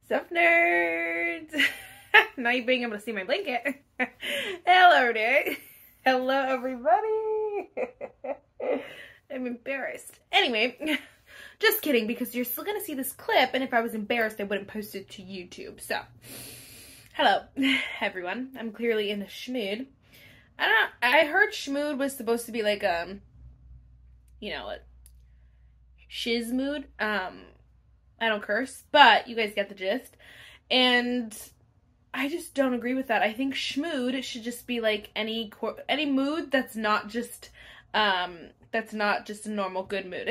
Sup, nerds? Now you're being able to see my blanket. Hello there. Hello, everybody. I'm embarrassed. Anyway, just kidding, because you're still going to see this clip, and if I was embarrassed, I wouldn't post it to YouTube. So, hello, everyone. I'm clearly in a schmood. I heard schmood was supposed to be like, you know, a shiz mood. I don't curse, but you guys get the gist. And I just don't agree with that. I think schmood should just be like any mood that's not just a normal good mood.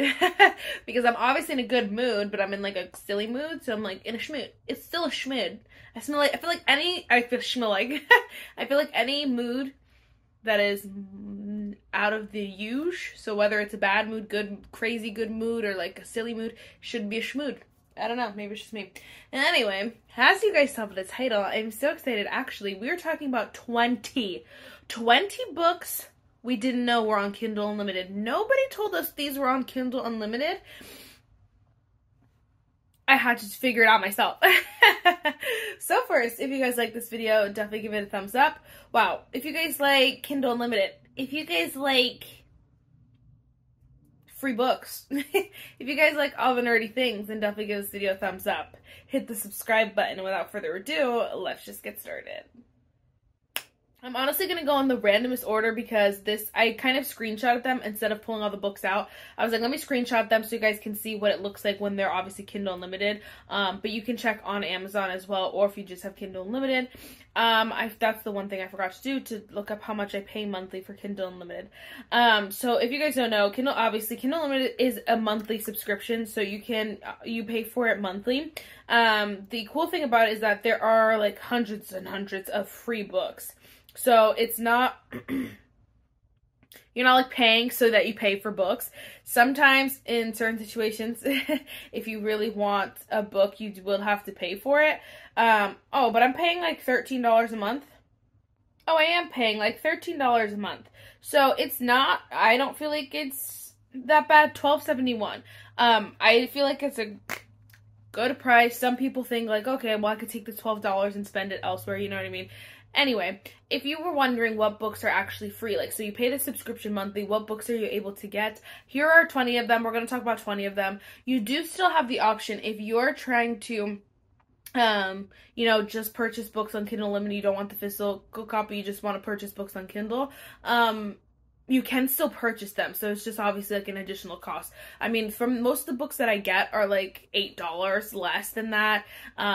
Because I'm obviously in a good mood, but I'm in like a silly mood, so I'm like in a schmood. It's still a schmood. I feel like any mood that is out of the usual, so whether it's a bad mood, good, crazy good mood, or like a silly mood, should be a schmood. I don't know, maybe it's just me. And anyway, as you guys saw by the title, I'm so excited. Actually, we were talking about 20 books we didn't know were on Kindle Unlimited. Nobody told us these were on Kindle Unlimited. I had to figure it out myself. So first, if you guys like this video, definitely give it a thumbs up. Wow, if you guys like Kindle Unlimited, if you guys like free books, if you guys like all the nerdy things, then definitely give this video a thumbs up. Hit the subscribe button, and without further ado, let's just get started. I'm honestly going to go in the randomest order because I kind of screenshotted them instead of pulling all the books out. I was like, let me screenshot them so you guys can see what it looks like when they're obviously Kindle Unlimited. But you can check on Amazon as well, or if you just have Kindle Unlimited. That's the one thing I forgot to do, to look up how much I pay monthly for Kindle Unlimited. So if you guys don't know, Kindle Unlimited is a monthly subscription, so you pay for it monthly. The cool thing about it is that there are like hundreds and hundreds of free books. So it's not, you're not like paying so that you pay for books. Sometimes in certain situations, if you really want a book, you will have to pay for it. But I'm paying like $13 a month. Oh, I am paying like $13 a month. So it's not, I don't feel like it's that bad. $12.71. I feel like it's a good price. Some people think like, okay, well, I could take the $12 and spend it elsewhere. You know what I mean? Anyway, if you were wondering what books are actually free, like, so you pay the subscription monthly, what books are you able to get? Here are 20 of them. We're going to talk about 20 of them. You do still have the option, if you're trying to, you know, just purchase books on Kindle Unlimited, you don't want the physical copy, you just want to purchase books on Kindle, you can still purchase them, so it's just obviously like an additional cost. I mean, from most of the books that I get are like $8 less than that.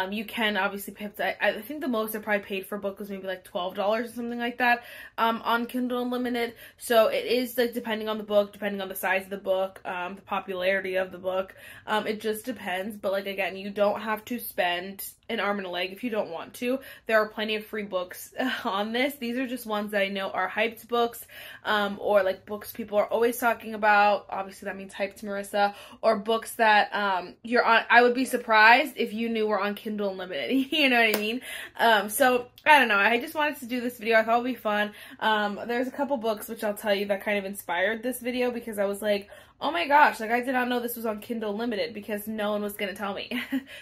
You can obviously pay up to, I think the most I probably paid for a book was maybe like $12 or something like that, on Kindle Unlimited. So it is like depending on the book, depending on the size of the book, the popularity of the book. It just depends, but like again, you don't have to spend an arm and a leg if you don't want to. There are plenty of free books on this. These are just ones that I know are hyped books, or like books people are always talking about. Obviously that means hyped Marissa, or books that you're on. I would be surprised if you knew were on Kindle Unlimited. You know what I mean? So I don't know. I just wanted to do this video. I thought it would be fun. There's a couple books which I'll tell you that kind of inspired this video, because I was like, oh my gosh, like I did not know this was on Kindle Unlimited, because no one was going to tell me.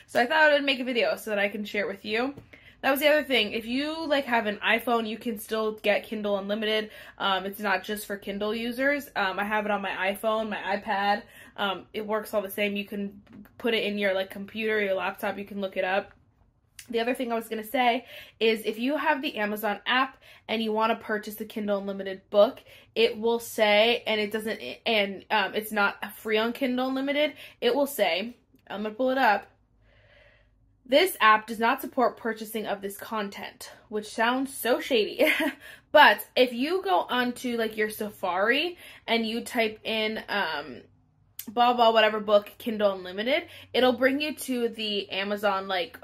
So I thought I would make a video so that I can share it with you. That was the other thing. If you like have an iPhone, you can still get Kindle Unlimited. It's not just for Kindle users. I have it on my iPhone, my iPad. It works all the same. You can put it in your like computer, your laptop, you can look it up. The other thing I was going to say is if you have the Amazon app and you want to purchase the Kindle Unlimited book, it will say, and it doesn't, and it's not free on Kindle Unlimited, it will say, I'm going to pull it up, this app does not support purchasing of this content, which sounds so shady. But if you go onto like your Safari and you type in blah blah whatever book Kindle Unlimited, it'll bring you to the Amazon like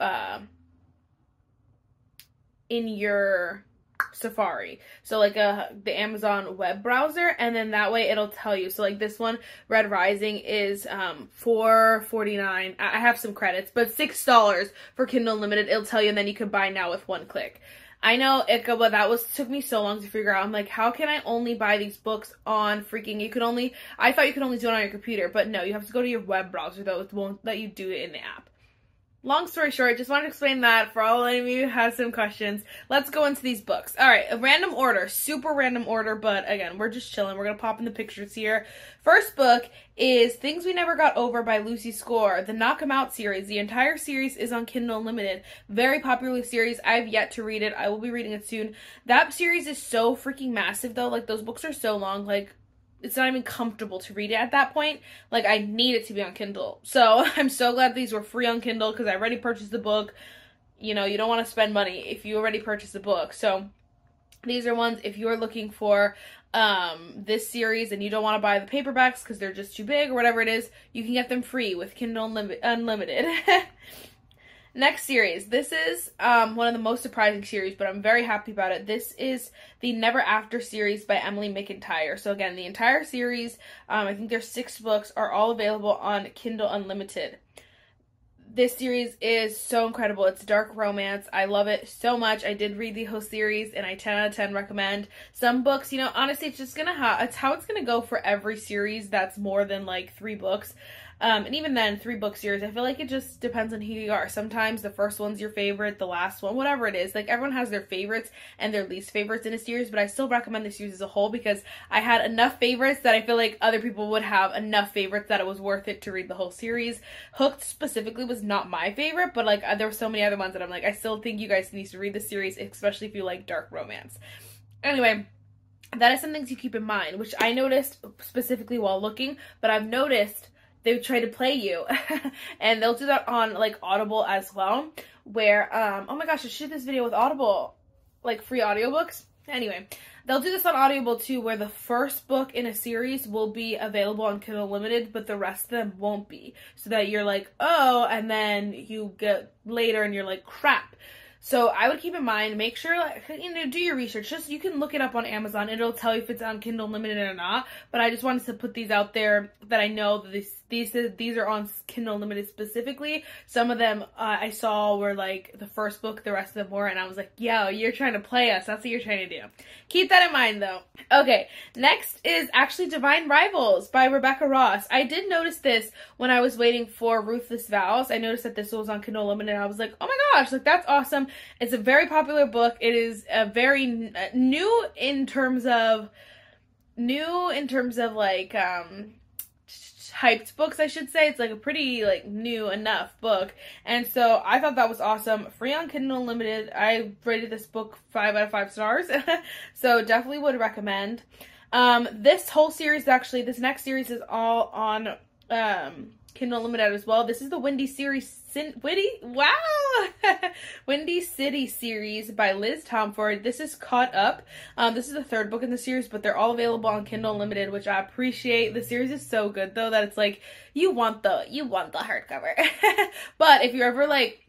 in your Safari, so like the Amazon web browser, and then that way it'll tell you. So like this one, Red Rising, is $4.49. I have some credits, but $6 for Kindle Unlimited. It'll tell you, and then you can buy now with one click. I know, but that took me so long to figure out. I'm like, how can I only buy these books on freaking, I thought you could only do it on your computer, but no, you have to go to your web browser though. It won't let you do it in the app. long story short, just wanted to explain that for all of you who have some questions. Let's go into these books. All right, a random order, super random order, but again, we're just chilling. We're going to pop in the pictures here. First book is Things We Never Got Over by Lucy Score, the Knock 'Em Out series. The entire series is on Kindle Unlimited. Very popular series. I've yet to read it. I will be reading it soon. That series is so freaking massive, though. Like, those books are so long. Like, it's not even comfortable to read it at that point. Like, I need it to be on Kindle. So, I'm so glad these were free on Kindle because I already purchased the book. You know, you don't want to spend money if you already purchased the book. So, these are ones, if you're looking for this series and you don't want to buy the paperbacks because they're just too big or whatever it is, you can get them free with Kindle Unlimited. Next series. This is one of the most surprising series, but I'm very happy about it. This is the Never After series by Emily McIntyre. So again, the entire series, I think there's 6 books, are all available on Kindle Unlimited. This series is so incredible. It's dark romance. I love it so much. I did read the whole series, and I 10 out of 10 recommend. Some books, you know, honestly, it's just gonna it's how it's gonna go for every series that's more than like 3 books. And even then, 3-book series, I feel like it just depends on who you are. Sometimes the first one's your favorite, the last one, whatever it is. Like, everyone has their favorites and their least favorites in a series, but I still recommend the series as a whole because I had enough favorites that I feel like other people would have enough favorites that it was worth it to read the whole series. Hooked specifically was not my favorite, but like, there were so many other ones that I'm like, I still think you guys need to read the series, especially if you like dark romance. Anyway, that is some things you keep in mind, which I noticed specifically while looking, but I've noticed they try to play you, and they'll do that on, like, Audible as well, where, oh my gosh, I shoot this video with Audible, like, free audiobooks. Anyway, they'll do this on Audible, too, where the first book in a series will be available on Kindle Unlimited, but the rest of them won't be, so that you're like, oh, and then you get later, and you're like, crap. So I would keep in mind, make sure, like, you know, do your research. Just, you can look it up on Amazon. It'll tell you if it's on Kindle Unlimited or not. But I just wanted to put these out there that I know that these are on Kindle Unlimited specifically. Some of them I saw were, like, the first book, the rest of them were. And I was like, yo, you're trying to play us. That's what you're trying to do. Keep that in mind, though. Okay, next is actually Divine Rivals by Rebecca Ross. I did notice this when I was waiting for Ruthless Vows. I noticed that this was on Kindle Unlimited. I was like, oh my gosh, like, that's awesome. It's a very popular book. It is a very new in terms of like hyped books, I should say. It's like a pretty like new enough book, and so I thought that was awesome. Free on Kindle Unlimited. I rated this book 5 out of 5 stars, so definitely would recommend. This whole series, actually, this next series is all on Kindle Unlimited as well. This is the Windy City series by Liz Tomford. This is Caught Up. This is the 3rd book in the series, but they're all available on Kindle Unlimited, which I appreciate. The series is so good, though, that it's like, you want the hardcover. But if you're ever like,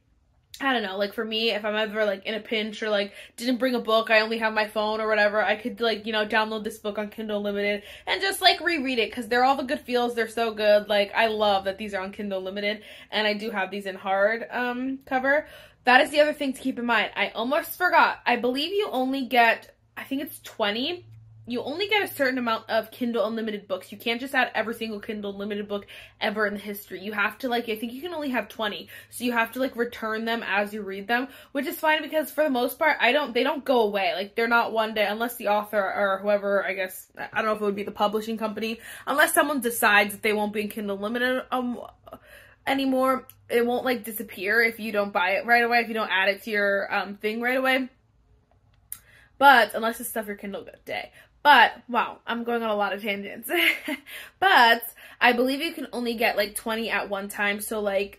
I don't know, like, for me, if I'm ever, like, in a pinch or, like, didn't bring a book, I only have my phone or whatever, I could, like, you know, download this book on Kindle Unlimited and just, like, reread it, because they're all the good feels. They're so good. Like, I love that these are on Kindle Unlimited, and I do have these in hard cover. That is the other thing to keep in mind. I almost forgot. I believe you only get, I think it's 20. You only get a certain amount of Kindle Unlimited books. You can't just add every single Kindle Unlimited book ever in the history. You have to, like, I think you can only have 20. So you have to, like, return them as you read them, which is fine because for the most part, they don't go away. Like, they're not one day, unless the author or whoever, I guess, I don't know if it would be the publishing company, unless someone decides that they won't be in Kindle Unlimited anymore, it won't, like, disappear if you don't buy it right away, if you don't add it to your thing right away. But, unless it's stuff your Kindle day. But, wow, I'm going on a lot of tangents. But, I believe you can only get, like, 20 at one time. So, like,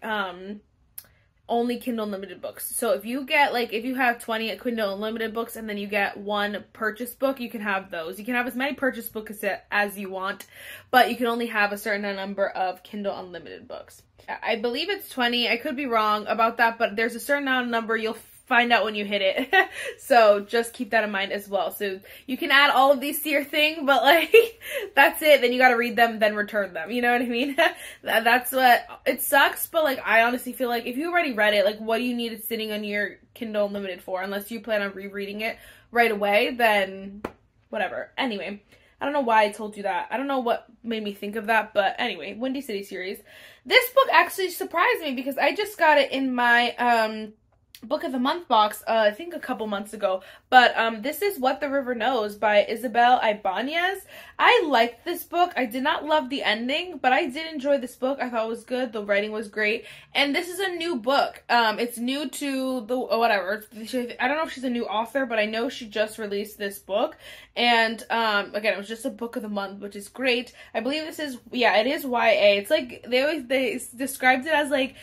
only Kindle Unlimited books. So, if you get, like, if you have 20 Kindle Unlimited books and then you get one purchase book, you can have those. You can have as many purchase books as you want. But you can only have a certain number of Kindle Unlimited books. I believe it's 20. I could be wrong about that. But there's a certain number you'll find out when you hit it. So just keep that in mind as well. So you can add all of these to your thing, but like, that's it. Then you gotta read them, then return them. You know what I mean? That's what, it sucks, but like, I honestly feel like if you already read it, like, what do you need it sitting on your Kindle Unlimited for? Unless you plan on rereading it right away, then whatever. Anyway, I don't know why I told you that. I don't know what made me think of that, but anyway, Windy City series. This book actually surprised me because I just got it in my book of the month box, I think a couple months ago. But this is What the River Knows by Isabel Ibanez. I liked this book. I did not love the ending, but I did enjoy this book. I thought it was good. The writing was great. And this is a new book. It's new to the, whatever. I don't know if she's a new author, but I know she just released this book. And again, it was just a book of the month, which is great. I believe this is, yeah, it is YA. It's like, they described it as like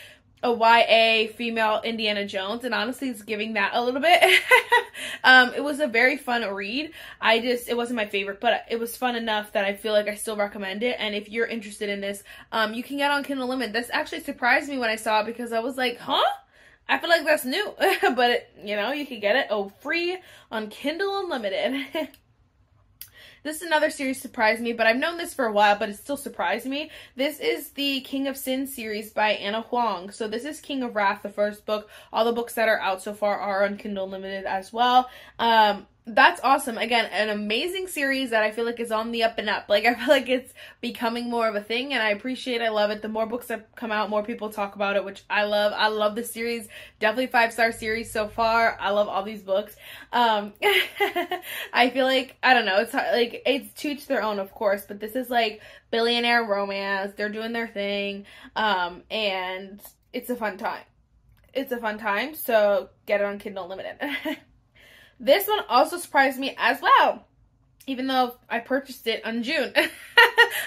a YA female Indiana Jones, and honestly it's giving that a little bit. It was a very fun read. It wasn't my favorite, but it was fun enough that I feel like I still recommend it. And if you're interested in this, you can get on Kindle Unlimited. This actually surprised me when I saw it because I was like, huh? I feel like that's new. But you know, you can get it free on Kindle Unlimited. This is another series surprised me, but I've known this for a while, but it still surprised me. This is the King of Sin series by Anna Huang. So this is King of Wrath, the first book. All the books that are out so far are on Kindle Unlimited as well. That's awesome. Again, an amazing series that I feel like is on the up and up. Like, I feel like it's becoming more of a thing, and I love it. The more books that come out, more people talk about it, which I love. I love this series. Definitely 5-star series so far. I love all these books. I feel like, I don't know, it's like, it's to each their own, of course, but this is like billionaire romance. They're doing their thing, and it's a fun time. It's a fun time, so get it on Kindle Unlimited. This one also surprised me as well, even though I purchased it in June.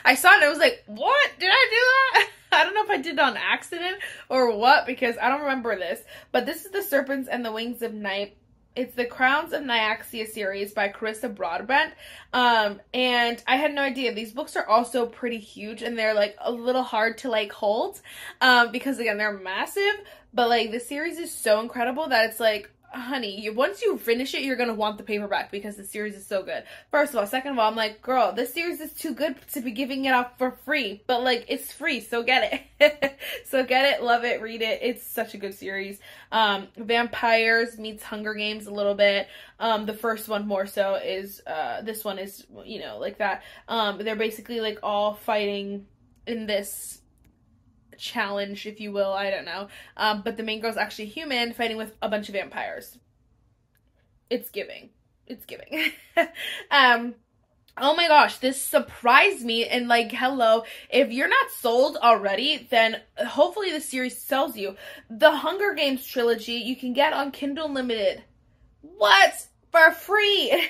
I saw it and I was like, what? Did I do that? I don't know if I did it on accident or what, because I don't remember this. But this is The Serpents and the Wings of Night. It's the Crowns of Nyaxia series by Carissa Broadbent. And I had no idea. These books are also pretty huge, and they're like a little hard to like hold, because again, they're massive. But like, the series is so incredible that it's like, honey, once you finish it, you're gonna want the paperback because the series is so good. First of all. Second of all, I'm like, girl, this series is too good to be giving it out for free. But like, it's free, so get it. So get it, love it, read it. It's such a good series. Vampires meets Hunger Games a little bit. The first one more so is, this one is, you know, like that. They're basically like all fighting in this challenge, if you will, I don't know, but the main girl's actually human fighting with a bunch of vampires. It's giving. Oh my gosh, this surprised me, and like, hello, if you're not sold already, then hopefully the series sells you. The Hunger Games trilogy you can get on Kindle Unlimited. What? For free.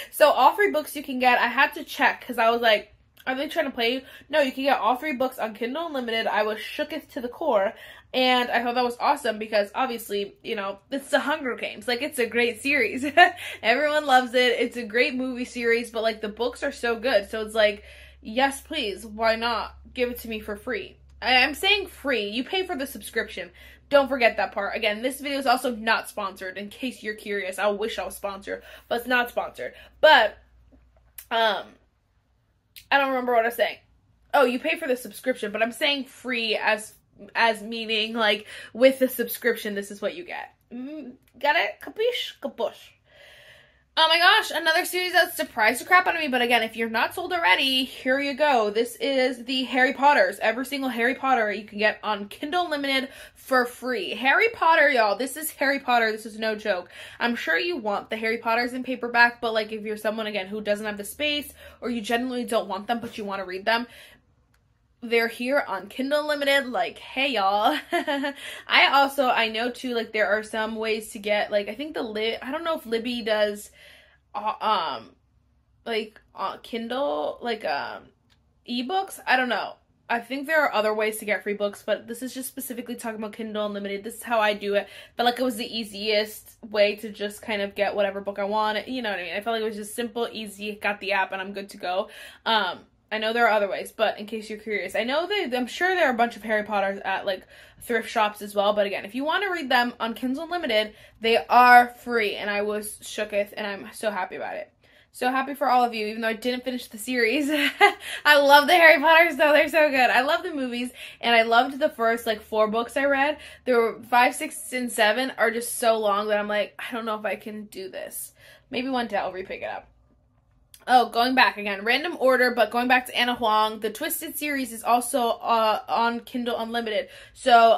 So all 3 books you can get. I had to check because I was like, are they trying to play you? No, you can get all 3 books on Kindle Unlimited. I was shooketh to the core, and I thought that was awesome because obviously, you know, it's the Hunger Games. Like, it's a great series. Everyone loves it. It's a great movie series, but like, the books are so good. So it's like, yes, please, why not? Give it to me for free. I'm saying free. You pay for the subscription. Don't forget that part. Again, this video is also not sponsored, in case you're curious. I wish I was sponsored, but it's not sponsored. But, I don't remember what I was saying. Oh, you pay for the subscription, but I'm saying free as meaning, like, with the subscription, this is what you get. Got it? Capiche? Capush. Oh my gosh, another series that surprised the crap out of me, but again, if you're not sold already, here you go. This is the Harry Potters. Every single Harry Potter you can get on Kindle Unlimited for free. Harry Potter, y'all. This is Harry Potter. This is no joke. I'm sure you want the Harry Potters in paperback, but like, if you're someone, again, who doesn't have the space, or you genuinely don't want them, but you want to read them, they're here on Kindle Unlimited. Like, hey, y'all. I know too, like, there are some ways to get, like, I think I don't know if Libby does, Kindle, like, ebooks. I don't know. I think there are other ways to get free books, but this is just specifically talking about Kindle Unlimited. This is how I do it. But like, it was the easiest way to just kind of get whatever book I want. You know what I mean? I felt like it was just simple, easy, got the app, and I'm good to go. I know there are other ways, but in case you're curious, I'm sure there are a bunch of Harry Potters at like thrift shops as well. But again, if you want to read them on Kindle Unlimited, they are free, and I was shooketh, and I'm so happy about it. So happy for all of you, even though I didn't finish the series. I love the Harry Potters though, they're so good. I love the movies, and I loved the first like 4 books I read. There were 5, 6, and 7 are just so long that I'm like, I don't know if I can do this. Maybe one day I'll repick it up. Oh, going back again, random order, but going back to Anna Huang, the Twisted series is also on Kindle Unlimited. So,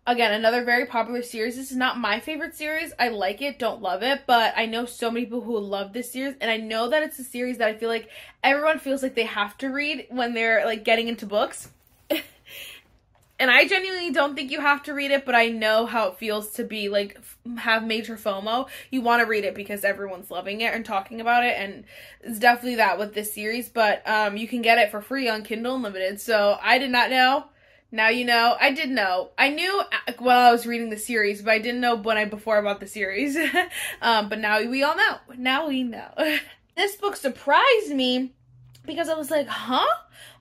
again, another very popular series. This is not my favorite series. I like it, don't love it, but I know so many people who love this series, and I know that it's a series that I feel like everyone feels like they have to read when they're, like, getting into books. And I genuinely don't think you have to read it, but I know how it feels to be, like, have major FOMO. You want to read it because everyone's loving it and talking about it, and it's definitely that with this series, but you can get it for free on Kindle Unlimited, so I did not know. Now you know. I did know. I knew while I was reading the series, but I didn't know before about the series. But now we all know. Now we know. This book surprised me because I was like, huh?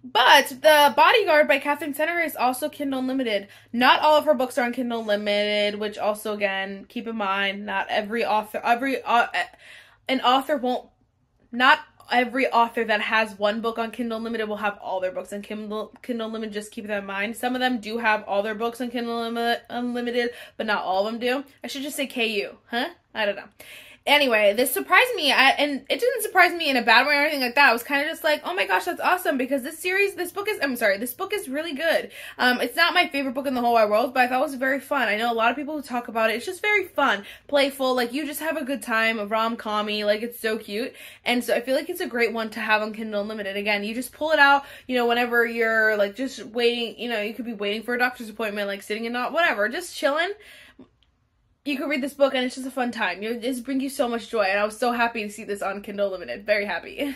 But The Bodyguard by Catherine Center is also Kindle Unlimited. Not all of her books are on Kindle Unlimited, which also, again, keep in mind, not every author that has one book on Kindle Unlimited will have all their books on Kindle Unlimited. Just keep that in mind. Some of them do have all their books on Kindle Unlimited, but not all of them do. I should just say KU, huh? I don't know. Anyway, this surprised me, and it didn't surprise me in a bad way or anything like that. I was kind of just like, oh my gosh, that's awesome, because this book is really good. It's not my favorite book in the whole wide world, but I thought it was very fun. I know a lot of people who talk about it. It's just very fun, playful, like, you just have a good time, a rom-com-y, like, it's so cute, and so I feel like it's a great one to have on Kindle Unlimited. Again, you just pull it out, you know, whenever you're, like, just waiting, you know, you could be waiting for a doctor's appointment, like, sitting in, whatever, just chilling. You can read this book, and it's just a fun time. It just brings you so much joy, and I was so happy to see this on Kindle Unlimited. Very happy.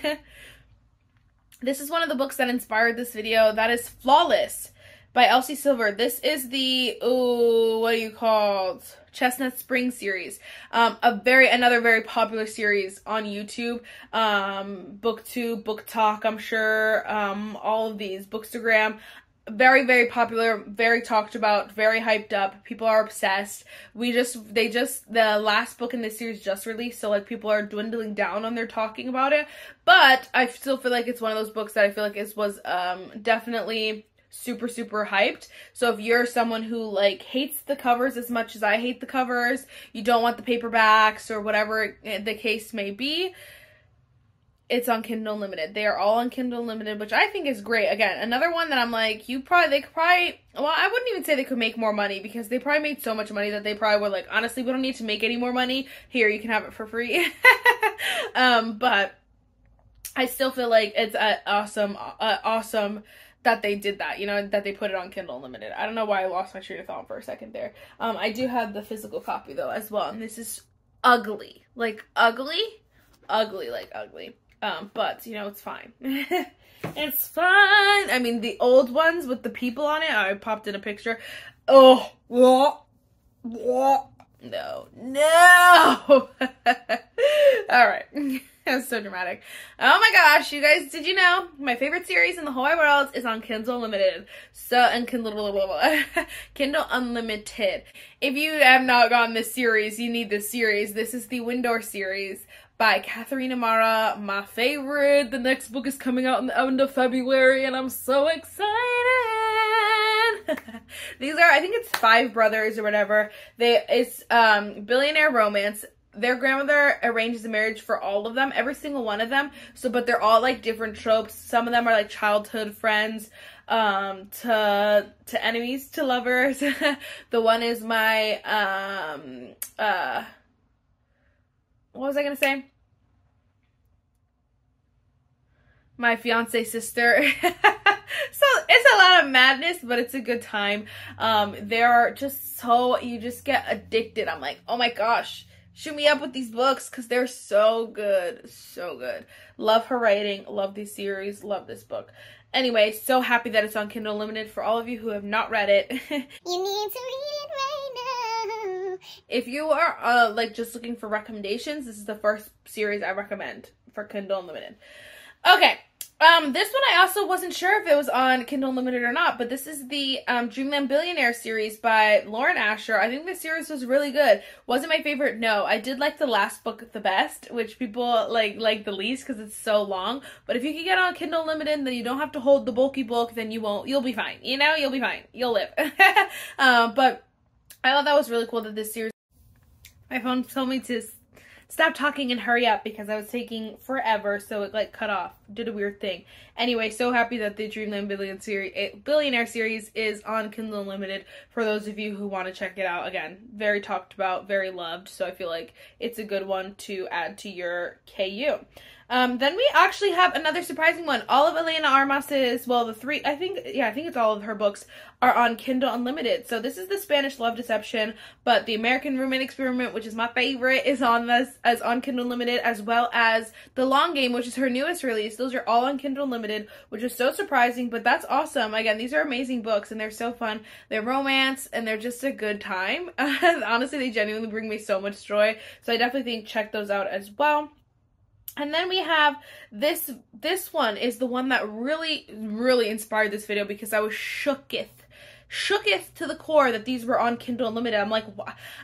This is one of the books that inspired this video. That is Flawless by Elsie Silver. This is the, what are you called? Chestnut Spring series. Another very popular series on YouTube. BookTube, Book Talk, I'm sure. All of these. Bookstagram. Very, very popular, very talked about, very hyped up. People are obsessed. The last book in this series just released, so, like, people are dwindling down on their talking about it. But I still feel like it's one of those books that I feel like was definitely super, super hyped. So if you're someone who, like, hates the covers as much as I hate the covers, you don't want the paperbacks or whatever the case may be, it's on Kindle Unlimited. They are all on Kindle Unlimited, which I think is great. Again, another one that I'm like, well, I wouldn't even say they could make more money, because they probably made so much money that they probably were like, honestly, we don't need to make any more money. Here, you can have it for free. But I still feel like it's awesome that they did that, you know, that they put it on Kindle Unlimited. I don't know why I lost my train of thought for a second there. I do have the physical copy, though, as well, and this is ugly. Like, ugly. But, you know, it's fine. It's fine. I mean, the old ones with the people on it, I popped in a picture. Oh, no. All right. That was so dramatic. Oh my gosh, you guys, did you know my favorite series in the whole wide world is on Kindle Unlimited? Kindle Unlimited. If you have not gotten this series, you need this series. This is the Windor series by Katharine Amara, my favorite. The next book is coming out in the end of February, and I'm so excited. These are, I think it's 5 brothers or whatever. It's billionaire romance. Their grandmother arranges a marriage for all of them, every single one of them. So, but they're all like different tropes. Some of them are like childhood friends, to enemies, to lovers. The one is my, what was I gonna say? My fiance sister. So it's a lot of madness, but it's a good time. They're just so, you just get addicted. I'm like, oh my gosh, shoot me up with these books, because they're so good. So good. Love her writing. Love this series. Love this book. Anyway, so happy that it's on Kindle Unlimited. For all of you who have not read it, you need to read it right now. If you are like just looking for recommendations, this is the first series I recommend for Kindle Unlimited. Okay. This one I also wasn't sure if it was on Kindle Unlimited or not, but this is the Dreamland Billionaire series by Lauren Asher. I think this series was really good. Wasn't my favorite? No. I did like the last book the best, which people like the least because it's so long. But if you can get on Kindle Unlimited, then you don't have to hold the bulky book, then you'll be fine. You know, you'll be fine. You'll live. But I thought that was really cool that this series, my phone told me to stop talking and hurry up because I was taking forever, so it like cut off, did a weird thing. Anyway, so happy that the Dreamland Billionaire series is on Kindle Unlimited for those of you who want to check it out. Again, very talked about, very loved, so I feel like it's a good one to add to your KU. Then we actually have another surprising one. All of Elena Armas's, well, I think it's all of her books are on Kindle Unlimited. So this is The Spanish Love Deception, but The American Roommate Experiment, which is my favorite, is on Kindle Unlimited, as well as The Long Game, which is her newest release. Those are all on Kindle Unlimited, which is so surprising, but that's awesome. Again, these are amazing books, and they're so fun. They're romance, and they're just a good time. Honestly, they genuinely bring me so much joy, so I definitely think check those out as well. And then we have this one is the one that really, really inspired this video because I was shooketh to the core that these were on Kindle Unlimited. I'm like,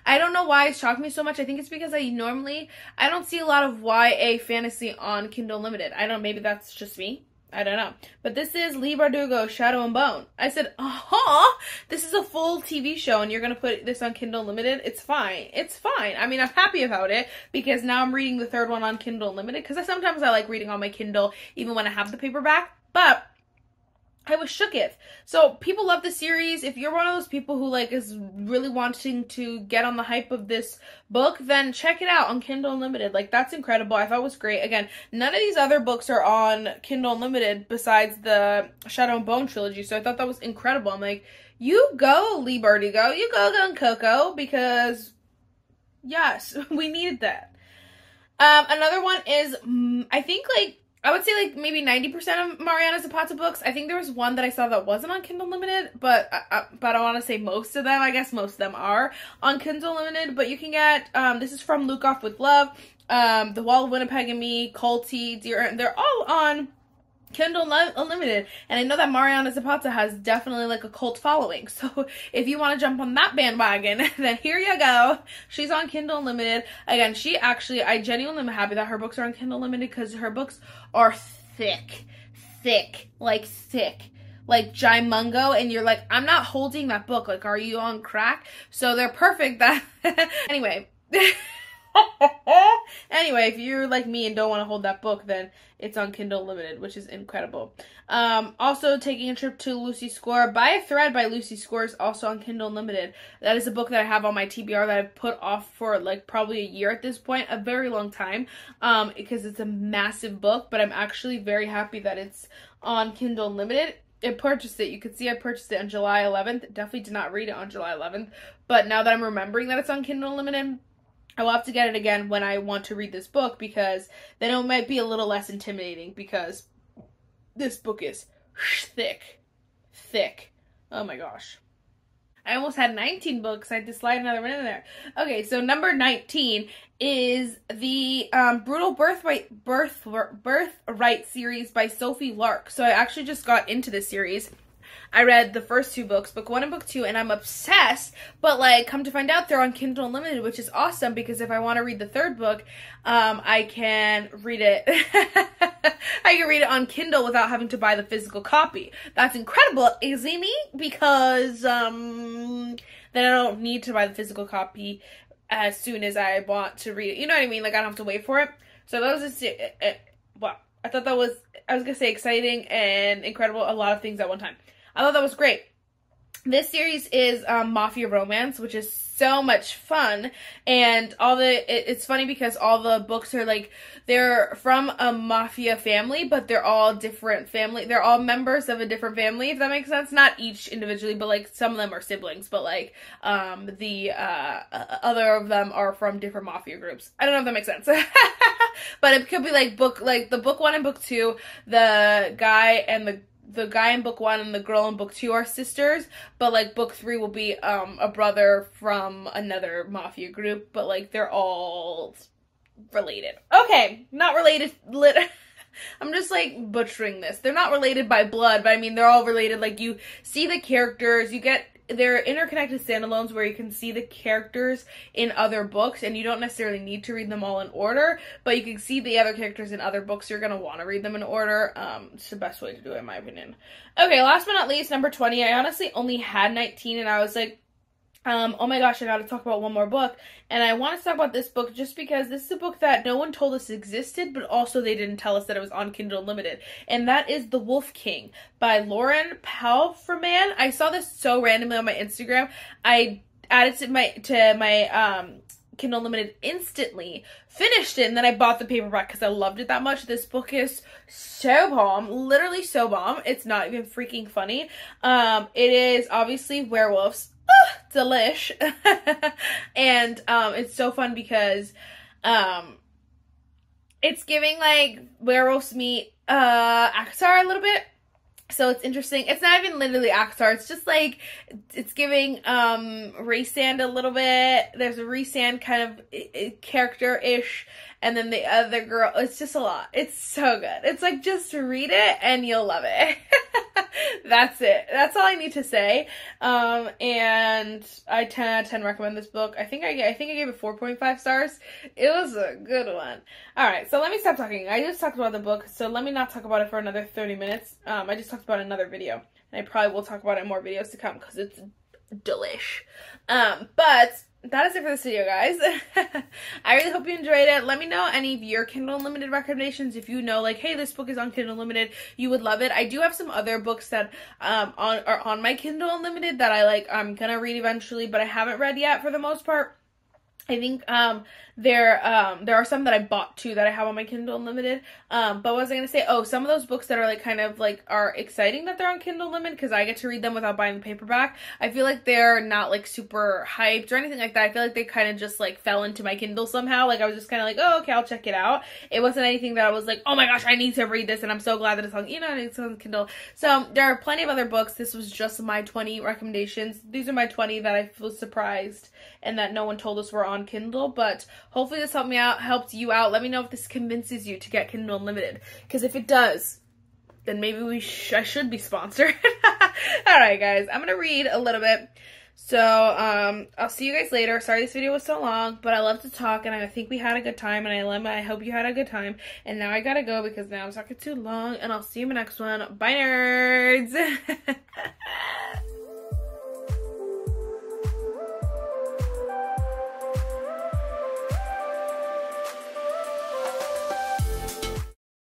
I don't know why it shocked me so much. I think it's because I don't see a lot of YA fantasy on Kindle Unlimited. Maybe that's just me. I don't know. But this is Leigh Bardugo, Shadow and Bone. I said, this is a full TV show and you're going to put this on Kindle Unlimited? It's fine. It's fine. I mean, I'm happy about it because now I'm reading the third one on Kindle Unlimited because sometimes I like reading on my Kindle even when I have the paperback. But I was shooketh. So people love the series. If you're one of those people who like is really wanting to get on the hype of this book, then check it out on Kindle Unlimited. Like, that's incredible. I thought it was great. Again, none of these other books are on Kindle Unlimited besides the Shadow and Bone trilogy. So I thought that was incredible. I'm like, you go, Leigh Bardugo. You go, Coco, because yes, we needed that. Another one is, I would say like maybe 90% of Mariana Zapata books. I think there was one that I saw that wasn't on Kindle Unlimited, but I want to say most of them. I guess most of them are on Kindle Unlimited, but you can get, this is from Luke Off with Love, The Wall of Winnipeg and Me, Culty, they're all on Kindle Unlimited, and I know that Mariana Zapata has definitely like a cult following, so if you want to jump on that bandwagon, then here you go. She's on Kindle Unlimited. Again, I genuinely am happy that her books are on Kindle Unlimited because her books are thick, like Jimungo, and you're like, I'm not holding that book, like, are you on crack? So they're perfect. Anyway. Anyway, if you're like me and don't want to hold that book, then it's on Kindle Unlimited, which is incredible. Also, Taking a Trip to Lucy Score by a Thread by Lucy Score is also on Kindle Unlimited. That is a book that I have on my TBR that I've put off for like probably a year at this point, a very long time, because it's a massive book, but I'm actually very happy that it's on Kindle Unlimited. I purchased it. You can see I purchased it on July 11th. Definitely did not read it on July 11th, but now that I'm remembering that it's on Kindle Unlimited, I will have to get it again when I want to read this book, because then it might be a little less intimidating, because this book is thick. Oh my gosh. I almost had 19 books. I had to slide another one in there. Okay, so number 19 is the Brutal Birthright series by Sophie Lark. So I actually just got into this series. I read the first two books, book 1 and book 2, and I'm obsessed, but like, come to find out they're on Kindle Unlimited, which is awesome, because if I want to read the third book, I can read it, I can read it on Kindle without having to buy the physical copy. That's incredible, isn't it? Because, then I don't need to buy the physical copy as soon as I want to read it. You know what I mean? Like, I don't have to wait for it. So that was wow. I thought that was, I was going to say exciting and incredible, a lot of things at one time. I thought that was great. This series is Mafia Romance, which is so much fun, and it's funny because all the books are like, they're from a mafia family, but they're all different family. They're all members of a different family, if that makes sense. Not each individually, but like some of them are siblings, but like the other of them are from different mafia groups. I don't know if that makes sense. But it could be like the book 1 and book 2, the guy in book 1 and the girl in book 2 are sisters, but like book 3 will be a brother from another mafia group, but like they're all related. Okay, not related. I'm just like butchering this. They're not related by blood, but I mean they're all related. Like, you see the characters, they're interconnected standalones where you can see the characters in other books, and you don't necessarily need to read them all in order, but you can see the other characters in other books. You're going to want to read them in order. It's the best way to do it, in my opinion. Okay, last but not least, number 20. I honestly only had 19, and I was like, Oh my gosh, I gotta talk about one more book. And I want to talk about this book just because this is a book that no one told us existed, but also they didn't tell us that it was on Kindle Unlimited. And that is The Wolf King by Lauren Palfreman. I saw this so randomly on my Instagram. I added to my Kindle Unlimited instantly, finished it, and then I bought the paperback because I loved it that much. This book is so bomb, literally so bomb. It's not even freaking funny. It is obviously werewolves. Delish. And it's so fun because it's giving like werewolves meet Axar a little bit. So it's interesting. It's not even literally Axar. It's just like, it's giving Rhysand a little bit. There's a Rhysand kind of character-ish. And then the other girl, it's just a lot. It's so good. It's like, just read it and you'll love it. That's it. That's all I need to say. And I 10 out of 10 recommend this book. I think I gave it 4.5 stars. It was a good one. Alright, so let me stop talking. I just talked about the book, so let me not talk about it for another 30 minutes. I just talked about another video. And I probably will talk about it in more videos to come because it's delish. But that is it for this video, guys. I really hope you enjoyed it. Let me know any of your Kindle Unlimited recommendations. If you know, like, hey, this book is on Kindle Unlimited, you would love it. I do have some other books that are on my Kindle Unlimited that I'm gonna read eventually, but I haven't read yet for the most part. I think there are some that I bought too that I have on my Kindle Unlimited. But what was I gonna say? Oh, some of those books that are like kind of like are exciting that they're on Kindle Unlimited because I get to read them without buying the paperback. I feel like they're not like super hyped or anything like that. I feel like they kind of just like fell into my Kindle somehow. Like I was just kind of like, oh, okay, I'll check it out. It wasn't anything that I was like, oh my gosh, I need to read this, and I'm so glad that it's on, it's on Kindle. So there are plenty of other books. This was just my 20 recommendations. These are my 20 that I was surprised and that no one told us were on Kindle, but hopefully this helped you out. Let me know if this convinces you to get Kindle Unlimited, because if it does, then maybe I should be sponsored. Alright guys, I'm gonna read a little bit. So, I'll see you guys later. Sorry this video was so long, but I love to talk, and I think we had a good time, and I hope you had a good time. And now I gotta go because now I'm talking too long, and I'll see you in the next one. Bye, nerds!